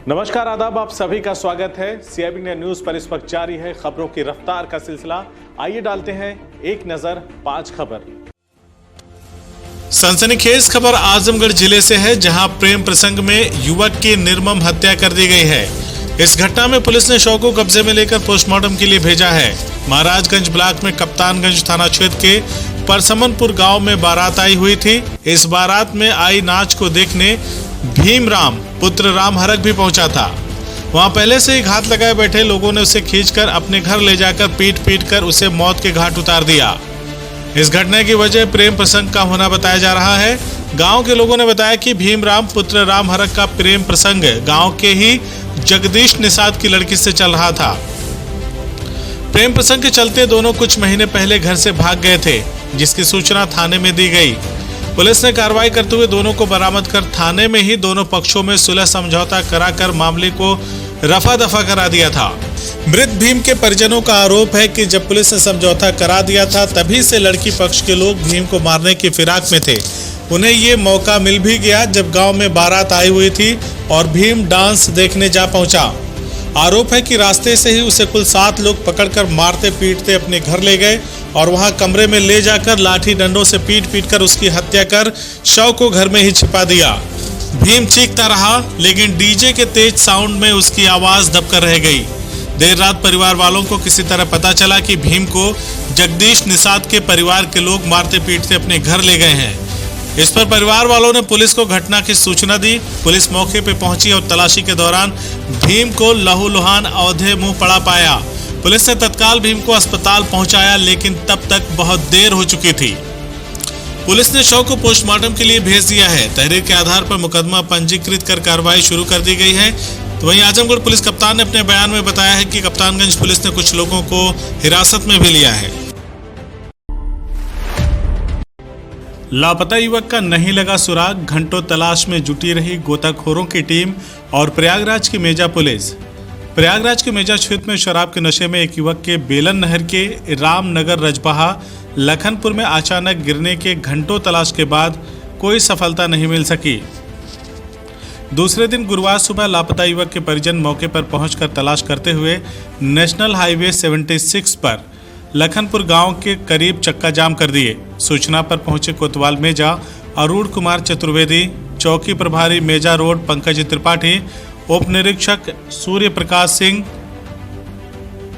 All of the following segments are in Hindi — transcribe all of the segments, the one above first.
नमस्कार, आदाब, आप सभी का स्वागत है। सीआईबी न्यूज पर इस वक्त जारी है खबरों की रफ्तार का सिलसिला। आइए डालते हैं एक नजर 5 खबर। सनसनीखेज खबर आजमगढ़ जिले से है, जहां प्रेम प्रसंग में युवक की निर्मम हत्या कर दी गई है। इस घटना में पुलिस ने शव को कब्जे में लेकर पोस्टमार्टम के लिए भेजा है। महाराजगंज ब्लॉक में कप्तानगंज थाना क्षेत्र के परसमनपुर गांव में बारात आई हुई थी। इस बारात में आई नाच को देखने भीमराम पुत्र राम हरक भी पहुंचा था। वहां पहले से ही घात लगाए बैठे लोगों ने उसे खींचकर अपने घर ले जाकर पीट कर उसे मौत के घाट उतार दिया। इस घटना की वजह प्रेम प्रसंग का होना बताया जा रहा है। गांव के लोगों ने बताया कि भीमराम पुत्र राम हरक का प्रेम प्रसंग गांव के ही जगदीश निषाद की लड़की से चल रहा था। प्रेम प्रसंग के चलते दोनों कुछ महीने पहले घर से भाग गए थे, जिसकी सूचना थाने में दी गई। पुलिस ने कार्रवाई करते हुए दोनों को बरामद कर थाने में ही दोनों पक्षों में सुलह समझौता कराकर मामले को रफा दफा करा दिया था। मृत भीम के परिजनों का आरोप है कि जब पुलिस ने समझौता करा दिया था, तभी से लड़की पक्ष के लोग भीम को मारने की फिराक में थे। उन्हें ये मौका मिल भी गया जब गांव में बारात आई हुई थी और भीम डांस देखने जा पहुंचा। आरोप है कि रास्ते से ही उसे कुल 7 लोग पकड़कर मारते पीटते अपने घर ले गए और वहां कमरे में ले जाकर लाठी डंडों से पीट कर उसकी हत्या कर शव को घर में ही छिपा दिया। भीम चीखता रहा, लेकिन डीजे के तेज साउंड में उसकी आवाज दबकर रह गई। देर रात परिवार वालों को किसी तरह पता चला कि भीम को जगदीश निषाद के परिवार के लोग मारते पीटते अपने घर ले गए हैं। इस पर परिवार वालों ने पुलिस को घटना की सूचना दी। पुलिस मौके पर पहुंची और तलाशी के दौरान भीम को लहूलुहान औंधे मुंह पड़ा पाया। पुलिस ने तत्काल भीम को अस्पताल पहुंचाया, लेकिन तब तक बहुत देर हो चुकी थी। पुलिस ने शव को पोस्टमार्टम के लिए भेज दिया है। तहरीर के आधार पर मुकदमा पंजीकृत कर कार्रवाई शुरू कर दी गई है। तो वहीं आजमगढ़ पुलिस कप्तान ने अपने बयान में बताया है कि कप्तानगंज पुलिस ने कुछ लोगों को हिरासत में भी लिया है। लापता युवक का नहीं लगा सुराग, घंटों तलाश में जुटी रही गोताखोरों की टीम और प्रयागराज की मेजा पुलिस। प्रयागराज के मेजा क्षेत्र में शराब के नशे में एक युवक के बेलन नहर के रामनगर रजबहा लखनपुर में अचानक गिरने के घंटों तलाश के बाद कोई सफलता नहीं मिल सकी। दूसरे दिन गुरुवार सुबह लापता युवक के परिजन मौके पर पहुंचकर तलाश करते हुए नेशनल हाईवे 76 पर लखनपुर गांव के करीब चक्का जाम कर दिए। सूचना पर पहुंचे कोतवाल मेजा अरुण कुमार चतुर्वेदी, चौकी प्रभारी मेजा रोड पंकज त्रिपाठी, उप निरीक्षक सूर्य प्रकाश सिंह,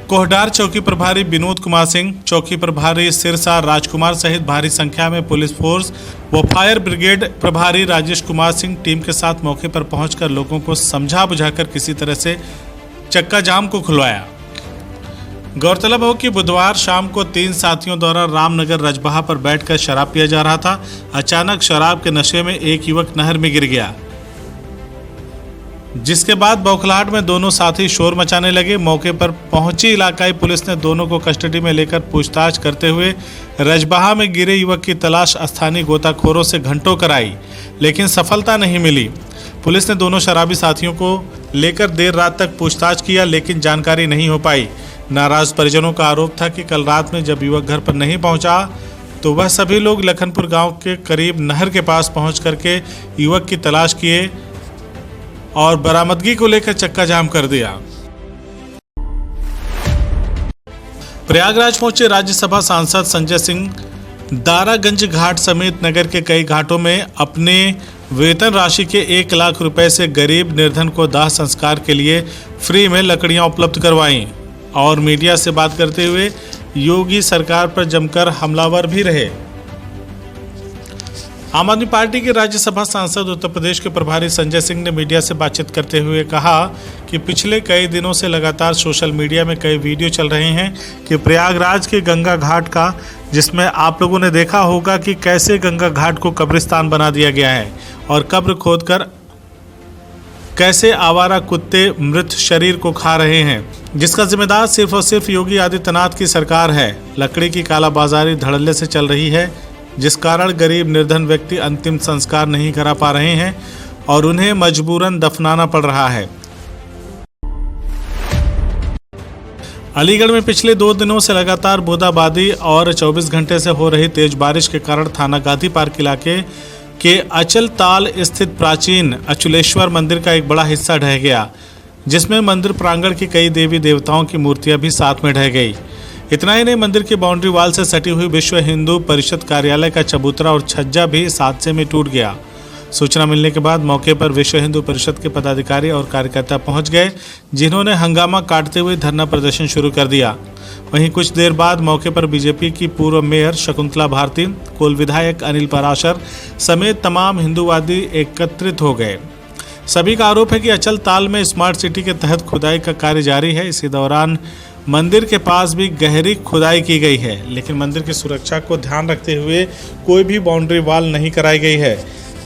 कोहडार चौकी प्रभारी विनोद कुमार सिंह, चौकी प्रभारी सिरसा राजकुमार सहित भारी संख्या में पुलिस फोर्स व फायर ब्रिगेड प्रभारी राजेश कुमार सिंह टीम के साथ मौके पर पहुंचकर लोगों को समझा बुझाकर किसी तरह से चक्का जाम को खुलवाया। गौरतलब हो कि बुधवार शाम को 3 साथियों द्वारा रामनगर रजबहा पर बैठकर शराब पिया जा रहा था। अचानक शराब के नशे में एक युवक नहर में गिर गया, जिसके बाद बौखलाहट में दोनों साथी शोर मचाने लगे। मौके पर पहुंची इलाकाई पुलिस ने दोनों को कस्टडी में लेकर पूछताछ करते हुए रजबहा में गिरे युवक की तलाश स्थानीय गोताखोरों से घंटों कराई, लेकिन सफलता नहीं मिली। पुलिस ने दोनों शराबी साथियों को लेकर देर रात तक पूछताछ किया, लेकिन जानकारी नहीं हो पाई। नाराज परिजनों का आरोप था कि कल रात में जब युवक घर पर नहीं पहुंचा तो वह सभी लोग लखनपुर गांव के करीब नहर के पास पहुंच करके युवक की तलाश किए और बरामदगी को लेकर चक्का जाम कर दिया। प्रयागराज पहुंचे राज्यसभा सांसद संजय सिंह दारागंज घाट समेत नगर के कई घाटों में अपने वेतन राशि के 1 लाख रुपए से गरीब निर्धन को दाह संस्कार के लिए फ्री में लकड़ियां उपलब्ध करवाईं और मीडिया से बात करते हुए योगी सरकार पर जमकर हमलावर भी रहे। आम आदमी पार्टी के राज्यसभा सांसद उत्तर प्रदेश के प्रभारी संजय सिंह ने मीडिया से बातचीत करते हुए कहा कि पिछले कई दिनों से लगातार सोशल मीडिया में कई वीडियो चल रहे हैं कि प्रयागराज के गंगा घाट का, जिसमें आप लोगों ने देखा होगा कि कैसे गंगा घाट को कब्रिस्तान बना दिया गया है और कब्र खोदकर कैसे आवारा कुत्ते मृत शरीर को खा रहे हैं, जिसका जिम्मेदार सिर्फ और सिर्फ योगी आदित्यनाथ की सरकार है। लकड़ी की कालाबाजारी धड़ल्ले से चल रही है, जिस कारण गरीब निर्धन व्यक्ति अंतिम संस्कार नहीं करा पा रहे हैं और उन्हें मजबूरन दफनाना पड़ रहा है। अलीगढ़ में पिछले 2 दिनों से लगातार बूंदाबांदी और 24 घंटे से हो रही तेज बारिश के कारण थाना गांधी पार्क इलाके के अचल ताल स्थित प्राचीन अचलेश्वर मंदिर का एक बड़ा हिस्सा ढह गया, जिसमें मंदिर प्रांगण की कई देवी देवताओं की मूर्तियां भी साथ में ढह गई। इतना ही नहीं, मंदिर की बाउंड्री वाल से सटी हुई विश्व हिंदू परिषद कार्यालय का चबूतरा और छज्जा भी इस हादसे में टूट गया। सूचना मिलने के बाद मौके पर विश्व हिंदू परिषद के पदाधिकारी और कार्यकर्ता पहुंच गए, जिन्होंने हंगामा काटते हुए धरना प्रदर्शन शुरू कर दिया। वहीं कुछ देर बाद मौके पर बीजेपी की पूर्व मेयर शकुंतला भारती, कुल विधायक अनिल पराशर समेत तमाम हिंदूवादी एकत्रित हो गए। सभी का आरोप है कि अचल ताल में स्मार्ट सिटी के तहत खुदाई का कार्य जारी है। इसी दौरान मंदिर के पास भी गहरी खुदाई की गई है, लेकिन मंदिर की सुरक्षा को ध्यान रखते हुए कोई भी बाउंड्री वॉल नहीं कराई गई है,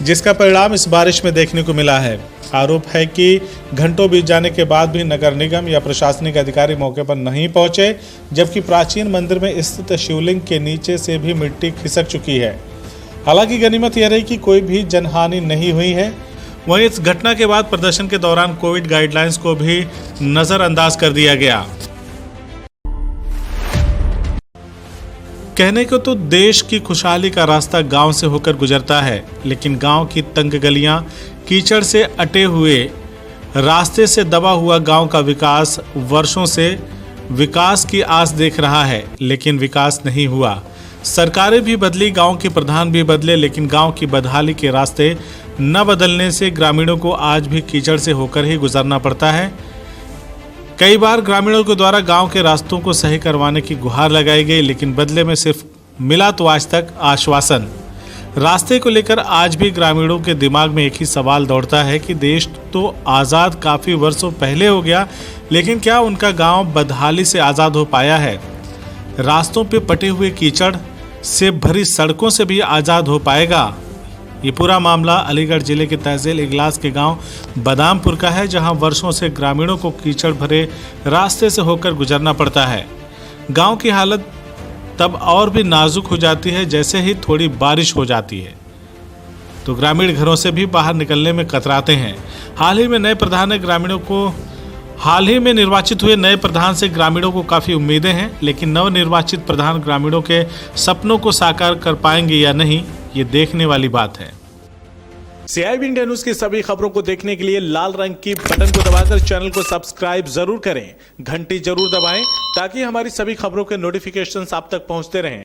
जिसका परिणाम इस बारिश में देखने को मिला है। आरोप है कि घंटों बीत जाने के बाद भी नगर निगम या प्रशासनिक अधिकारी मौके पर नहीं पहुंचे, जबकि प्राचीन मंदिर में स्थित शिवलिंग के नीचे से भी मिट्टी खिसक चुकी है। हालांकि गनीमत यह रही कि कोई भी जनहानि नहीं हुई है। वहीं इस घटना के बाद प्रदर्शन के दौरान कोविड गाइडलाइंस को भी नजरअंदाज कर दिया गया। कहने को तो देश की खुशहाली का रास्ता गांव से होकर गुजरता है, लेकिन गांव की तंग गलियां, कीचड़ से अटे हुए रास्ते से दबा हुआ गांव का विकास वर्षों से विकास की आस देख रहा है, लेकिन विकास नहीं हुआ। सरकारें भी बदली, गांव के प्रधान भी बदले, लेकिन गांव की बदहाली के रास्ते न बदलने से ग्रामीणों को आज भी कीचड़ से होकर ही गुजरना पड़ता है। कई बार ग्रामीणों के द्वारा गांव के रास्तों को सही करवाने की गुहार लगाई गई, लेकिन बदले में सिर्फ मिला तो आज तक आश्वासन। रास्ते को लेकर आज भी ग्रामीणों के दिमाग में एक ही सवाल दौड़ता है कि देश तो आज़ाद काफ़ी वर्षों पहले हो गया, लेकिन क्या उनका गांव बदहाली से आज़ाद हो पाया है? रास्तों पे पटे हुए कीचड़ से भरी सड़कों से भी आज़ाद हो पाएगा? ये पूरा मामला अलीगढ़ जिले के तहसील इगलास के गांव बादामपुर का है, जहां वर्षों से ग्रामीणों को कीचड़ भरे रास्ते से होकर गुजरना पड़ता है। गांव की हालत तब और भी नाजुक हो जाती है जैसे ही थोड़ी बारिश हो जाती है, तो ग्रामीण घरों से भी बाहर निकलने में कतराते हैं। हाल ही में निर्वाचित हुए नए प्रधान से ग्रामीणों को काफ़ी उम्मीदें हैं, लेकिन नवनिर्वाचित प्रधान ग्रामीणों के सपनों को साकार कर पाएंगे या नहीं, ये देखने वाली बात है। CIB इंडिया न्यूज की सभी खबरों को देखने के लिए लाल रंग की बटन को दबाकर चैनल को सब्सक्राइब जरूर करें, घंटी जरूर दबाएं, ताकि हमारी सभी खबरों के नोटिफिकेशंस आप तक पहुंचते रहें।